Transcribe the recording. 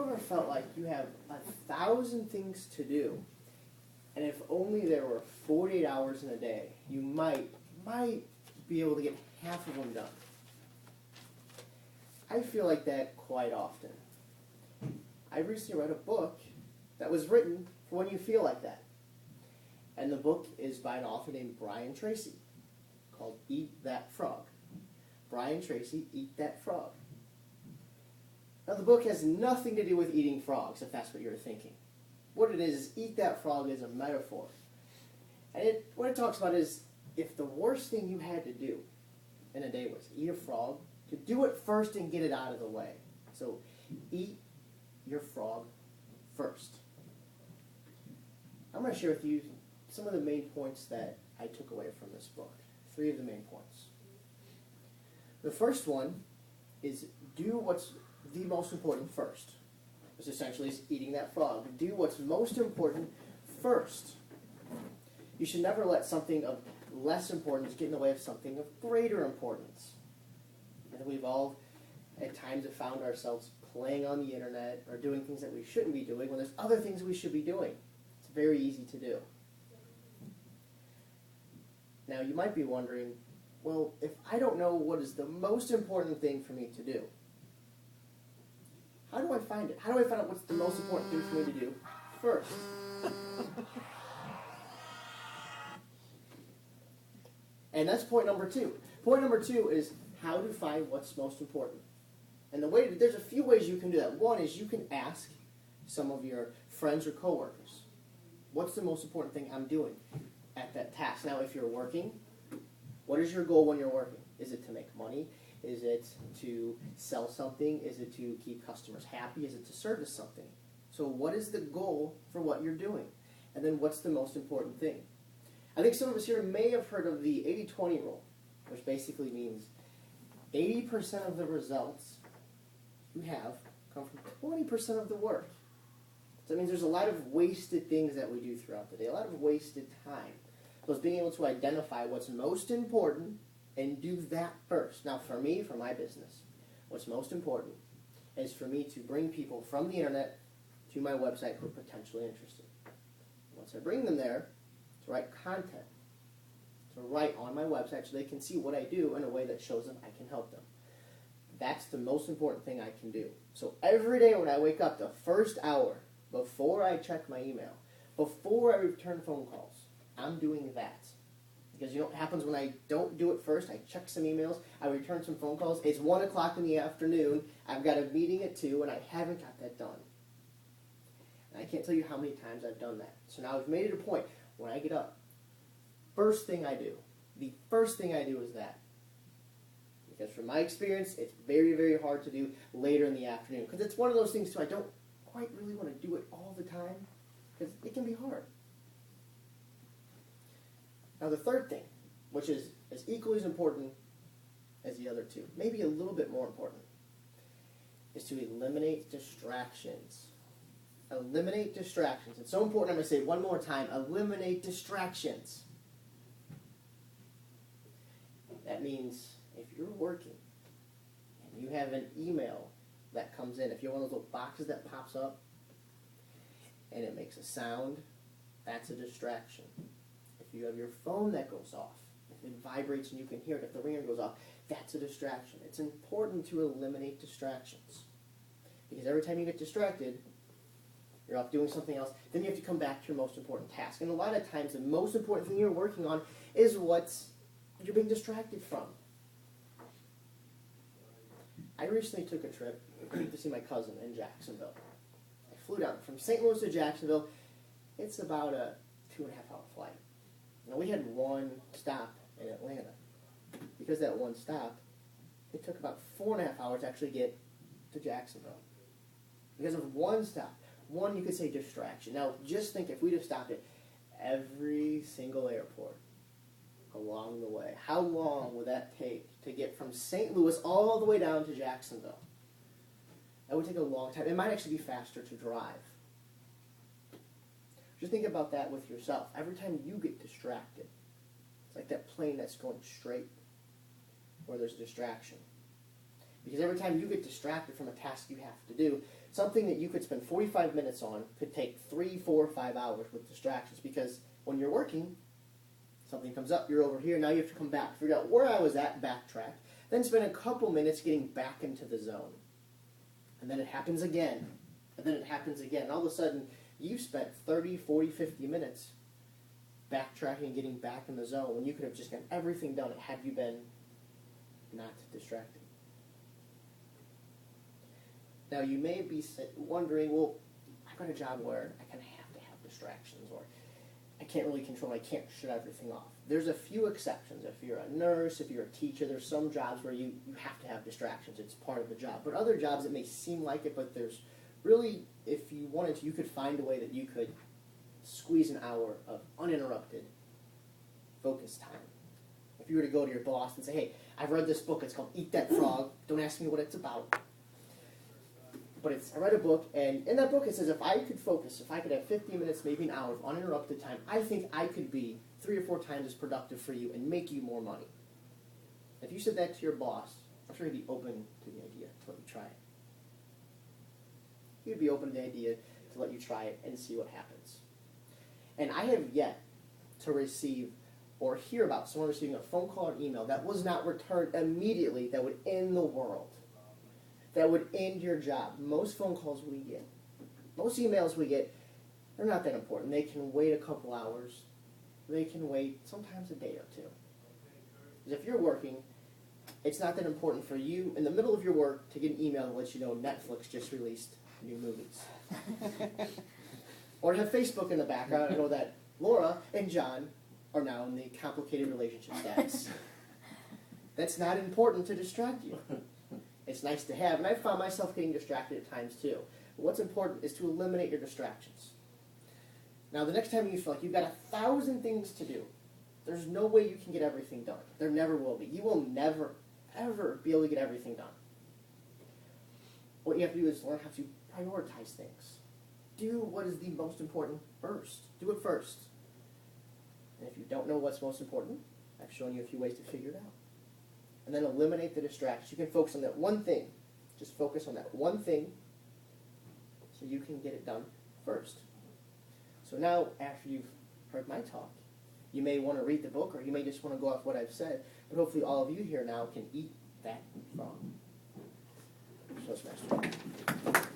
ever felt like you have 1,000 things to do, and if only there were 48 hours in a day, you might be able to get half of them done? I feel like that quite often. I recently read a book that was written for when you feel like that. And the book is by an author named Brian Tracy, called Eat That Frog. Brian Tracy, Eat That Frog. Now the book has nothing to do with eating frogs, if that's what you're thinking. What it is Eat That Frog is a metaphor. And what it talks about is, if the worst thing you had to do in a day was eat a frog, to do it first and get it out of the way. So eat your frog first. I'm going to share with you some of the main points that I took away from this book. 3 of the main points. The first one is do what's the most important first. This essentially is eating that frog. Do what's most important first. You should never let something of less importance get in the way of something of greater importance. And we've all at times have found ourselves playing on the internet or doing things that we shouldn't be doing when there's other things we should be doing. It's very easy to do. Now you might be wondering, well, if I don't know what is the most important thing for me to do, how do I find it? How do I find out what's the most important thing for me to do first? And that's point number 2. Point number 2 is how to find what's most important. And there's a few ways you can do that. One is you can ask some of your friends or coworkers, what's the most important thing I'm doing at that task? Now, if you're working, what is your goal when you're working? Is it to make money? Is it to sell something? Is it to keep customers happy? Is it to service something? So what is the goal for what you're doing? And then what's the most important thing? I think some of us here may have heard of the 80-20 rule, which basically means 80% of the results you have come from 20% of the work. So that means there's a lot of wasted things that we do throughout the day, a lot of wasted time. So it's being able to identify what's most important and do that first. Now for me, for my business, what's most important is for me to bring people from the internet to my website who are potentially interested. Once I bring them there, to write content, to write on my website so they can see what I do in a way that shows them I can help them. That's the most important thing I can do. So every day when I wake up, the first hour, before I check my email, before I return phone calls, I'm doing that. Because you know what happens when I don't do it first? I check some emails, I return some phone calls, it's 1 o'clock in the afternoon, I've got a meeting at 2, and I haven't got that done. And I can't tell you how many times I've done that. So now I've made it a point. When I get up, first thing I do, the first thing I do is that. Because from my experience, it's very, very hard to do later in the afternoon. Because it's one of those things, too, I don't quite really want to do it all the time. Because it can be hard. Now the third thing, which is as equally as important as the other 2, maybe a little bit more important, is to eliminate distractions. Eliminate distractions. It's so important, I'm going to say it one more time, eliminate distractions. That means if you're working and you have an email that comes in, if you're one of those little boxes that pops up and it makes a sound, that's a distraction. If you have your phone that goes off, if it vibrates and you can hear it, if the ringer goes off, that's a distraction. It's important to eliminate distractions. Because every time you get distracted, you're off doing something else, then you have to come back to your most important task. And a lot of times the most important thing you're working on is what you're being distracted from. I recently took a trip to see my cousin in Jacksonville. I flew down from St. Louis to Jacksonville. It's about a 2.5-hour flight. Now we had one stop in Atlanta. Because that one stop, it took about 4.5 hours to actually get to Jacksonville. Because of one stop. One, you could say distraction. Now, just think if we'd have stopped at every single airport along the way, how long would that take to get from St. Louis all the way down to Jacksonville? That would take a long time. It might actually be faster to drive. Just think about that with yourself. Every time you get distracted, it's like that plane that's going straight where there's a distraction. Because every time you get distracted from a task you have to do, Something that you could spend 45 minutes on could take 3, 4, 5 hours with distractions, because when you're working, something comes up, you're over here, now you have to come back, figure out where I was at, backtrack, then spend a couple minutes getting back into the zone. And then it happens again, and then it happens again. And all of a sudden, you've spent 30, 40, 50 minutes backtracking and getting back in the zone when you could have just gotten everything done had you been not distracted. Now, you may be wondering, well, I've got a job where I kind of have to have distractions, or I can't really control, I can't shut everything off. There's a few exceptions. If you're a nurse, if you're a teacher, there's some jobs where you have to have distractions. It's part of the job. But other jobs, it may seem like it, but there's really, if you wanted to, you could find a way that you could squeeze an hour of uninterrupted focus time. If you were to go to your boss and say, hey, I've read this book, it's called Eat That Frog, don't ask me what it's about. But I read a book, and in that book it says if I could focus, if I could have 15 minutes, maybe an hour of uninterrupted time, I think I could be 3 or 4 times as productive for you and make you more money. If you said that to your boss, I'm sure he'd be open to the idea to let you try it. He'd be open to the idea to let you try it and see what happens. And I have yet to receive or hear about someone receiving a phone call or email that was not returned immediately that would end the world, that would end your job. Most phone calls we get, most emails we get, they're not that important. They can wait a couple hours. They can wait sometimes a day or two. Because if you're working, it's not that important for you in the middle of your work to get an email that lets you know Netflix just released new movies. Or to have Facebook in the background and know that Laura and John are now in the complicated relationship status. That's not important to distract you. It's nice to have, and I found myself getting distracted at times too. But what's important is to eliminate your distractions. Now, the next time you feel like you've got 1,000 things to do, there's no way you can get everything done. There never will be. You will never, ever be able to get everything done. What you have to do is learn how to prioritize things. Do what is the most important first. Do it first. And if you don't know what's most important, I've shown you a few ways to figure it out. And then eliminate the distractions. You can focus on that one thing. Just focus on that one thing so you can get it done first. So now, after you've heard my talk, you may want to read the book, or you may just want to go off what I've said, but hopefully all of you here now can eat that frog. Toastmasters.